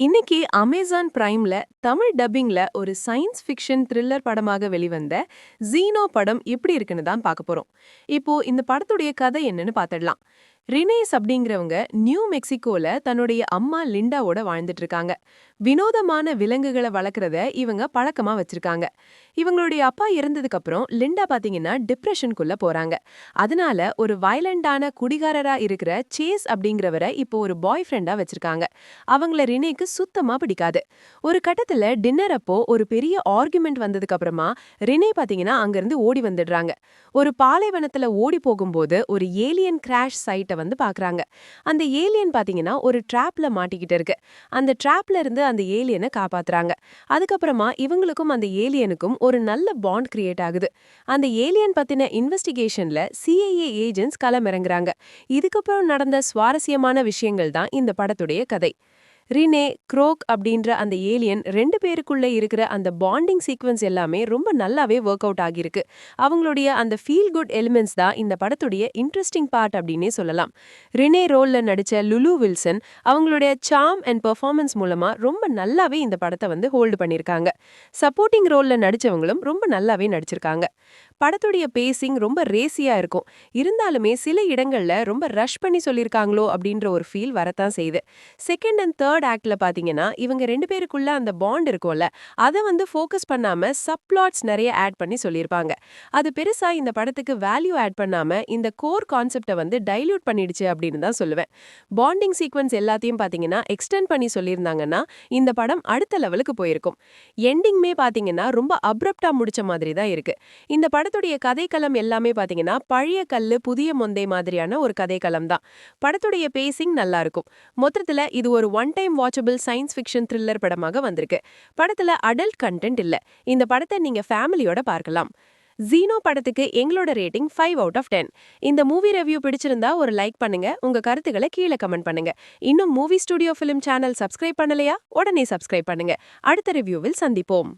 இன்னைக்கு அமேசான் பிரைம்ல தமிழ் டப்பிங்ல ஒரு science fiction thriller படமாக வெளிவந்த ஜீனோ படம் எப்படி இருக்குன்னு தான் பார்க்க போறோம். இப்போ இந்த படத்துடைய கதை என்னன்னு பார்த்துடலாம். ரினேஸ் அப்படிங்கிறவங்க நியூ மெக்சிகோல தன்னுடைய அம்மா லிண்டாவோட வாழ்ந்துட்டு இருக்காங்க. வினோதமான விலங்குகளை வளர்க்கறத இவங்க பழக்கமா வச்சிருக்காங்க. இவங்களுடைய அப்பா இறந்ததுக்கு அப்புறம் லிண்டா பாத்தீங்கன்னா டிப்ரெஷனுக்குள்ள போறாங்க. அதனால ஒரு வயலண்டான குடிகாரரா இருக்கிற சேஸ் அப்படிங்கிறவரை இப்போ ஒரு பாய் ஃப்ரெண்டா வச்சிருக்காங்க. அவங்கள ரினேக்கு சுத்தமா பிடிக்காது. ஒரு கட்டத்துல டின்னர் அப்போ ஒரு பெரிய ஆர்குமெண்ட் வந்ததுக்கு அப்புறமா ரினே பாத்தீங்கன்னா அங்கிருந்து ஓடி வந்துடுறாங்க. ஒரு பாலைவனத்துல ஓடி போகும்போது ஒரு ஏலியன் கிராஷ் சைட்டை வந்து பாக்குறாங்க. அந்த ஏலியன் பாத்தீங்கன்னா ஒரு ட்ராப்ல மாட்டிக்கிட்டு இருக்கு. அந்த ட்ராப்ல இருந்து அந்த ஏலியனை காப்பாத்துறாங்க. அதுக்கப்புறமா இவங்களுக்கும் அந்த ஏலியனுக்கும் ஒரு நல்ல பாண்ட் கிரியேட் ஆகுது. அந்த ஏலியன் பத்தின இன்வெஸ்டிகேஷன்ல சிஐஏ ஏஜென்ட்ஸ் களமிறங்குறாங்க. இதுக்கப்புறம் நடந்த சுவாரஸ்யமான விஷயங்கள் தான் இந்த படத்துடைய கதை. ரினே, குரோக் அப்படின்ற அந்த ஏலியன் ரெண்டு பேருக்குள்ள இருக்கிற அந்த பாண்டிங் சீக்வன்ஸ் எல்லாமே ரொம்ப நல்லாவே ஒர்க் அவுட் ஆகியிருக்கு. அவங்களுடைய அந்த ஃபீல் குட் எலிமெண்ட்ஸ் தான் இந்த படத்துடைய இன்ட்ரெஸ்டிங் பார்ட் அப்படின்னே சொல்லலாம். ரினே ரோல்ல நடிச்ச லுலு வில்சன் அவங்களுடைய சார்ம் அண்ட் பெர்ஃபார்மன்ஸ் மூலமா ரொம்ப நல்லாவே இந்த படத்தை வந்து ஹோல்டு பண்ணியிருக்காங்க. சப்போர்ட்டிங் ரோல்ல நடிச்சவங்களும் ரொம்ப நல்லாவே நடிச்சிருக்காங்க. படத்துடைய பேசிங் ரொம்ப ரேசியா இருக்கும். இருந்தாலுமே சில இடங்கள்ல ரொம்ப ரஷ் பண்ணி சொல்லியிருக்காங்களோ அப்படின்ற ஒரு ஃபீல் வரத்தான் செய்யுது. செகண்ட் அண்ட் தேர்ட் ஆக்ட்ல பாத்தீங்கன்னா இவங்க ரெண்டு பேருக்குள்ள அந்த பாண்ட் இருக்கும்ல, அதை வந்து ஃபோக்கஸ் பண்ணாம சப்ளாட்ஸ் நிறைய ஆட் பண்ணி சொல்லியிருப்பாங்க. அது பெருசா இந்த படத்துக்கு வேல்யூ ஆட் பண்ணாம இந்த கோர் கான்செப்டை வந்து டைல்யூட் பண்ணிடுச்சு அப்படின்னு தான் சொல்லுவேன். பாண்டிங் சீக்வன்ஸ் எல்லாத்தையும் பாத்தீங்கன்னா எக்ஸ்டெண்ட் பண்ணி சொல்லியிருந்தாங்கன்னா இந்த படம் அடுத்த லெவலுக்கு போயிருக்கும். எண்டிங்மே பாத்தீங்கன்னா ரொம்ப அப்ரப்டா முடிச்ச மாதிரி தான் இருக்கு. இந்த படத்துடைய கதைக்களம் எல்லாமே பாத்தீங்கன்னா பழைய கல்லு புதிய மொந்தை மாதிரியான ஒரு கதைக்களம் தான். படத்துடைய பேசிங் நல்லா இருக்கும். மொத்தத்துல இது ஒரு one time watchable science fiction thriller படமாக வந்திருக்கு. படத்துல அடல்ட் கண்டென்ட் இல்ல. இந்த படத்தை நீங்க ஃபேமிலியோட பார்க்கலாம். ஜீனோ படத்துக்கு எங்களோட ரேட்டிங் 5 அவுட் ஆஃப் 10. இந்த மூவி ரிவ்யூ பிடிச்சிருந்தா ஒரு லைக் பண்ணுங்க, உங்க கருத்துக்களை கீழே கமெண்ட் பண்ணுங்க. இன்னும் movie studio film channel subscribe பண்ணலையா? உடனே சப்ஸ்கிரைப் பண்ணுங்க. அடுத்த ரிவ்யூவில் சந்திப்போம்.